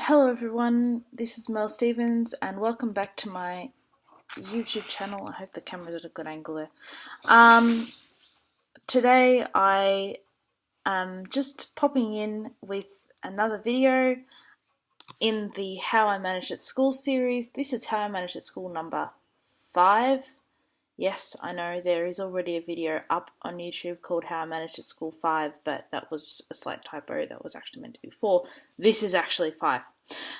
Hello everyone, this is Mel Stevens and welcome back to my YouTube channel. I hope the camera's at a good angle there. Today I am just popping in with another video in the How I Managed at School series. This is How I Managed at School number 5. Yes, I know there is already a video up on YouTube called How I Managed at School 5, but that was a slight typo. That was actually meant to be 4. This is actually 5.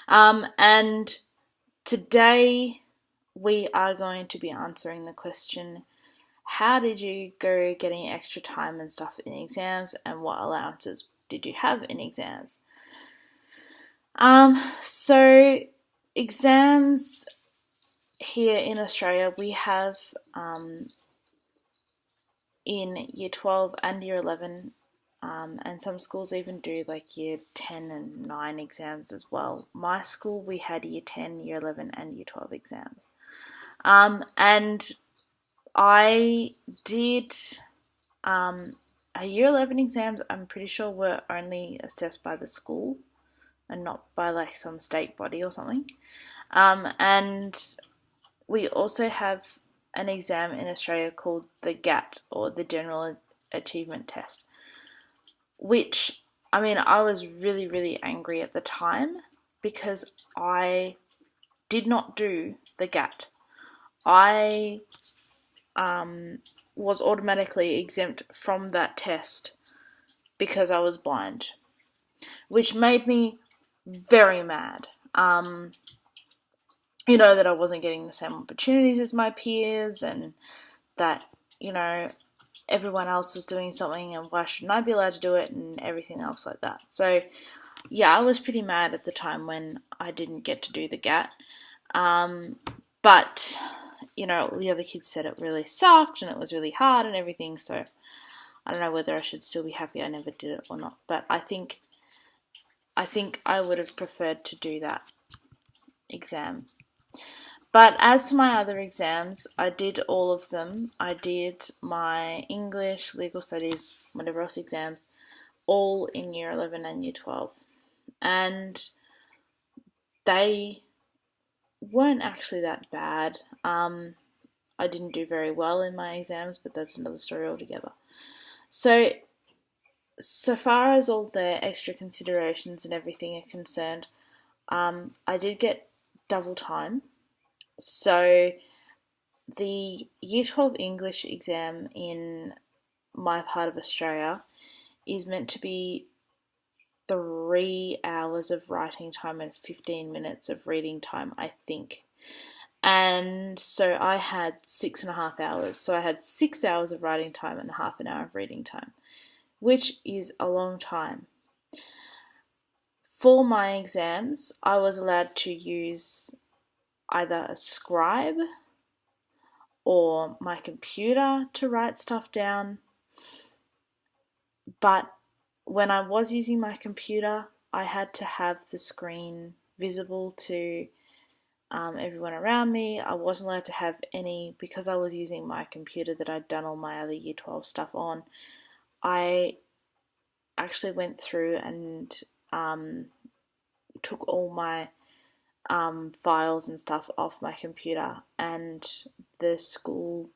And today we are going to be answering the question, how did you go getting extra time and stuff in exams, and what allowances did you have in exams? So exams here in Australia, we have in year 12 and year 11, and some schools even do like year 10 and 9 exams as well. My school, we had year 10, year 11 and year 12 exams. And I did a year 11 exams, I'm pretty sure were only assessed by the school and not by like some state body or something. And we also have an exam in Australia called the GAT, or the General Achievement Test, which, I mean, I was really, really angry at the time because I did not do the GAT. I was automatically exempt from that test because I was blind, which made me very mad. That I wasn't getting the same opportunities as my peers, and that, everyone else was doing something and why shouldn't I be allowed to do it, and everything else like that. So, yeah, I was pretty mad at the time when I didn't get to do the GAT. But, the other kids said it really sucked and it was really hard and everything, so I don't know whether I should still be happy I never did it or not. But I think I would have preferred to do that exam. But as for my other exams, I did all of them. I did my English, legal studies, whatever else exams, all in year 11 and year 12. And they weren't actually that bad. I didn't do very well in my exams, but that's another story altogether. So far as all the extra considerations and everything are concerned, I did get double time. So the Year 12 English exam in my part of Australia is meant to be 3 hours of writing time and 15 minutes of reading time, I think. And so I had 6.5 hours. So I had 6 hours of writing time and half an hour of reading time, which is a long time. For my exams, I was allowed to use either a scribe or my computer to write stuff down. But when I was using my computer, I had to have the screen visible to everyone around me. I wasn't allowed to have any, because I was using my computer that I'd done all my other year 12 stuff on. I actually went through and took all my files and stuff off my computer, and the school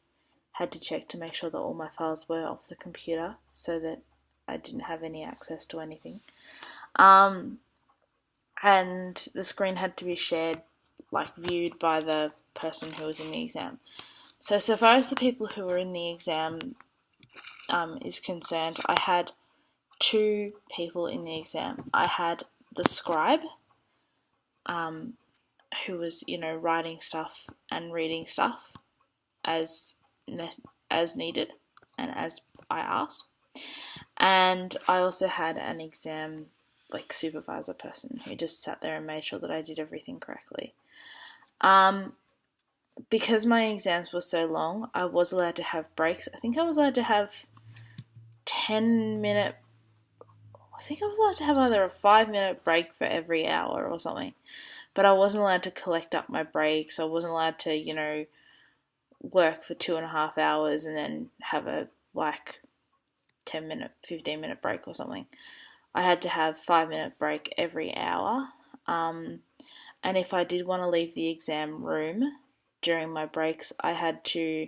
had to check to make sure that all my files were off the computer so that I didn't have any access to anything. And the screen had to be shared, viewed by the person who was in the exam. So far as the people who were in the exam is concerned, I had 2 people in the exam. I had the scribe, who was, writing stuff and reading stuff as needed and as I asked. And I also had an exam supervisor person who just sat there and made sure that I did everything correctly. Because my exams were so long, I was allowed to have breaks. I think I was allowed to have 10-minute. I think I was allowed to have either a 5-minute break for every hour or something. But I wasn't allowed to collect up my breaks. I wasn't allowed to, work for 2.5 hours and then have a 10-minute, 15-minute break or something. I had to have 5-minute break every hour. And if I did want to leave the exam room during my breaks, I had to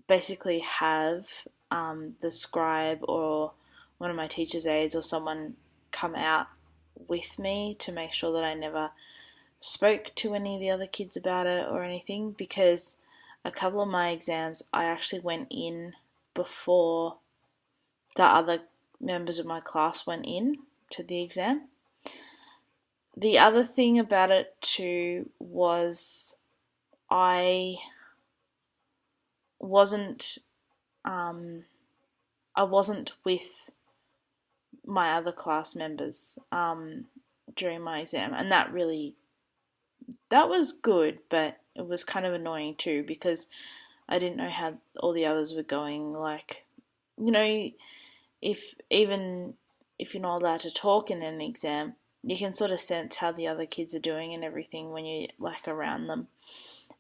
basically have the scribe or one of my teacher's aides or someone come out with me to make sure that I never spoke to any of the other kids about it or anything, because a couple of my exams I actually went in before the other members of my class went in to the exam. The other thing about it too was I wasn't with my other class members during my exam, and that was good, but it was kind of annoying too because I didn't know how all the others were going. Like, if you're not allowed to talk in an exam, you can sort of sense how the other kids are doing and everything when you're like around them.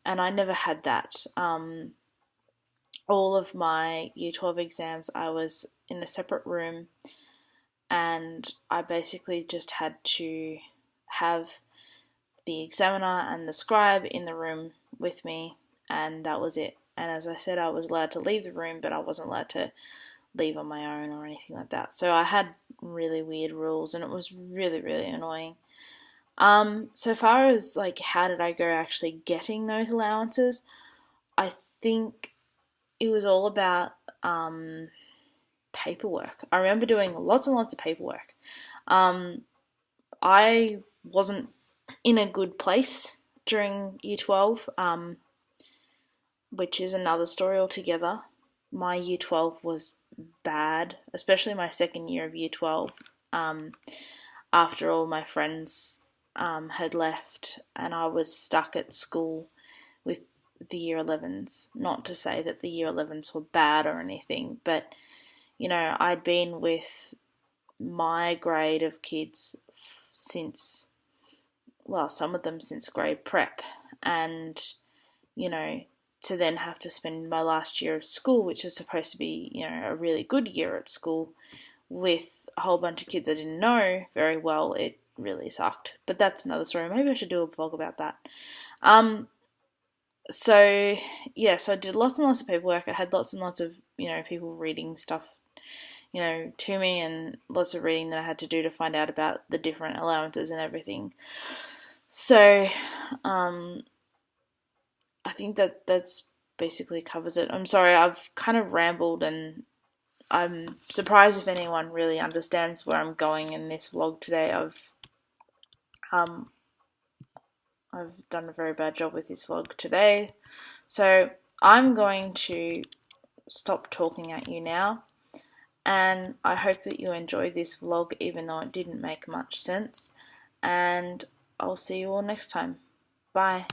And I never had that. All of my Year 12 exams, I was in a separate room, and I basically just had to have the examiner and the scribe in the room with me, and that was it. And as I said, I was allowed to leave the room, but I wasn't allowed to leave on my own or anything like that. So I had really weird rules, and it was really, really annoying. So far as like how did I go actually getting those allowances, I think it was all about paperwork. I remember doing lots and lots of paperwork. I wasn't in a good place during Year 12, which is another story altogether. My Year 12 was bad, especially my second year of Year 12, after all my friends had left and I was stuck at school with the Year 11s. Not to say that the Year 11s were bad or anything, but I'd been with my grade of kids since, well, some of them since grade prep, and to then have to spend my last year of school, which was supposed to be a really good year at school, with a whole bunch of kids I didn't know very well, it really sucked. But that's another story. Maybe I should do a vlog about that. So I did lots and lots of paperwork. I had lots and lots of people reading stuff to me, and lots of reading that I had to do to find out about the different allowances and everything. So I think that's basically covers it. I'm sorry, I've kind of rambled, and I'm surprised if anyone really understands where I'm going in this vlog today. I've done a very bad job with this vlog today. So I'm going to stop talking at you now, and I hope that you enjoyed this vlog even though it didn't make much sense, and I'll see you all next time. Bye.